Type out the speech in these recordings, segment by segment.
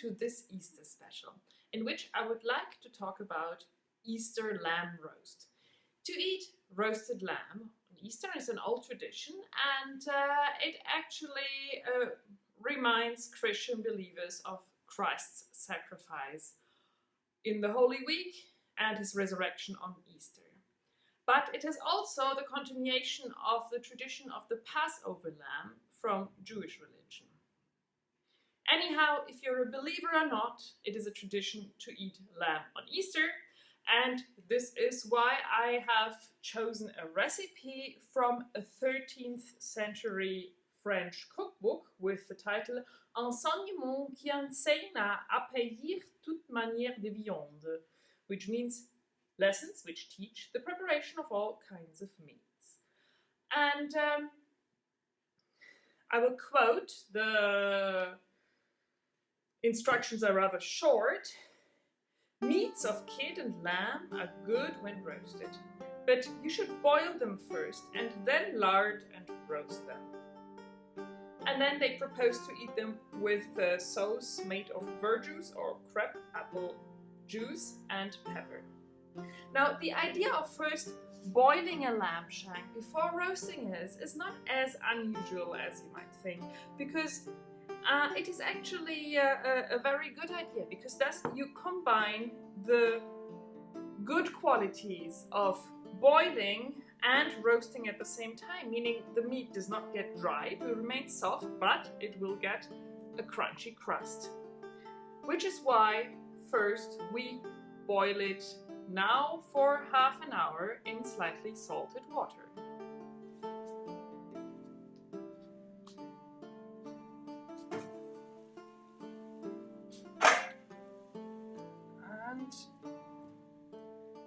to this Easter special, in which I would like to talk about Easter lamb roast. To eat roasted lamb on Easter is an old tradition, and it actually reminds Christian believers of Christ's sacrifice in the Holy Week and his resurrection on Easter. But it is also the continuation of the tradition of the Passover lamb from Jewish religion. Anyhow, if you're a believer or not, it is a tradition to eat lamb on Easter, and this is why I have chosen a recipe from a 13th century French cookbook with the title Enseignements qui enseignent à apareillir toutes manières de viandes, which means lessons which teach the preparation of all kinds of meats. And I will quote, the instructions are rather short. Meats of kid and lamb are good when roasted, but you should boil them first and then lard and roast them. And then they propose to eat them with a sauce made of verjuice or crab apple juice and pepper. Now, the idea of first boiling a lamb shank before roasting it is not as unusual as you might think, because it is actually a very good idea, because thus you combine the good qualities of boiling and roasting at the same time, meaning the meat does not get dry, it will remain soft, but it will get a crunchy crust. Which is why first we boil it now for half an hour in slightly salted water. And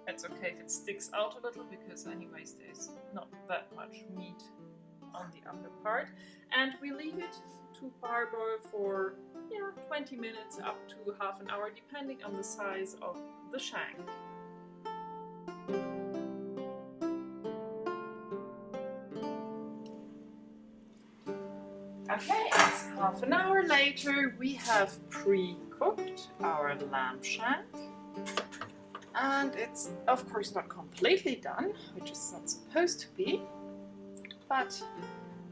it's okay if it sticks out a little, because anyways there's not that much meat on the upper part. And we leave it to parboil for 20 minutes up to half an hour, depending on the size of the shank. Okay, it's half an hour later. We have pre-cooked our lamb shank, and it's of course not completely done, which is not supposed to be, but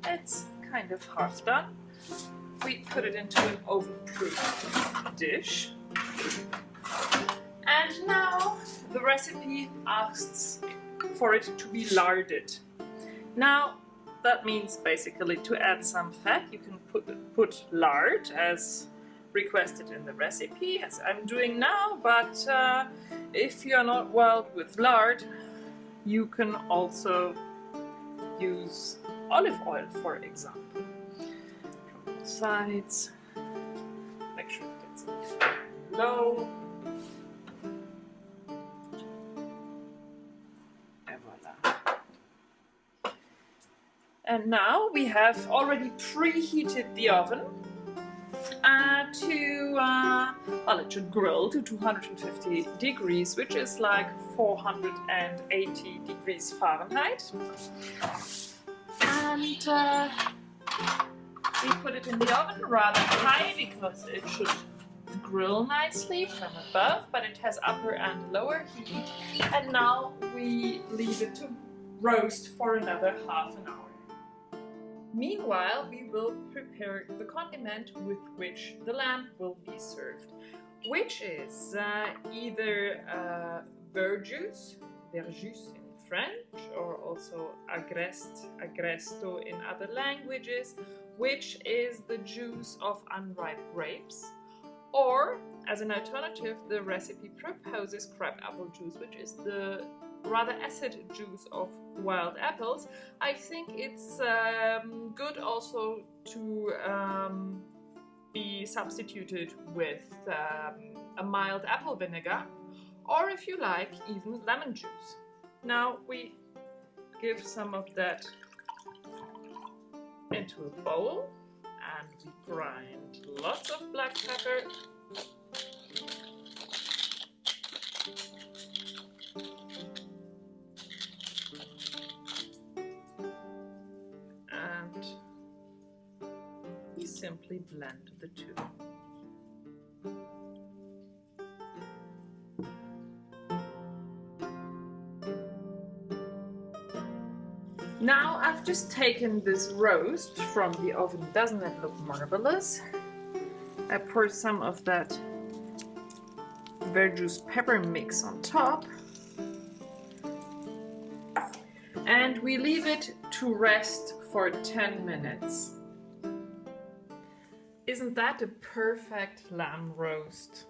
it's kind of half done. We put it into an oven-proof dish, and now the recipe asks for it to be larded. Now, that means basically to add some fat. You can put lard as requested in the recipe, as I'm doing now, but if you're not wild with lard, you can also use olive oil, for example. From both sides, make sure it gets low. And now we have already preheated the oven well, it should grill to 250 degrees, which is like 480 degrees Fahrenheit. And we put it in the oven rather high, because it should grill nicely from above, but it has upper and lower heat. And now we leave it to roast for another half an hour. Meanwhile, we will prepare the condiment with which the lamb will be served, which is either verjuice in French, or also agresto in other languages, which is the juice of unripe grapes, or as an alternative, the recipe proposes crab apple juice, which is the rather acid juice of wild apples. I think it's good also to be substituted with a mild apple vinegar, or if you like, even lemon juice. Now we give some of that into a bowl, and we grind lots of black pepper. Simply blend the two. Now I've just taken this roast from the oven. Doesn't it look marvelous? I pour some of that verjuice pepper mix on top. And we leave it to rest for 10 minutes. Isn't that a perfect lamb roast?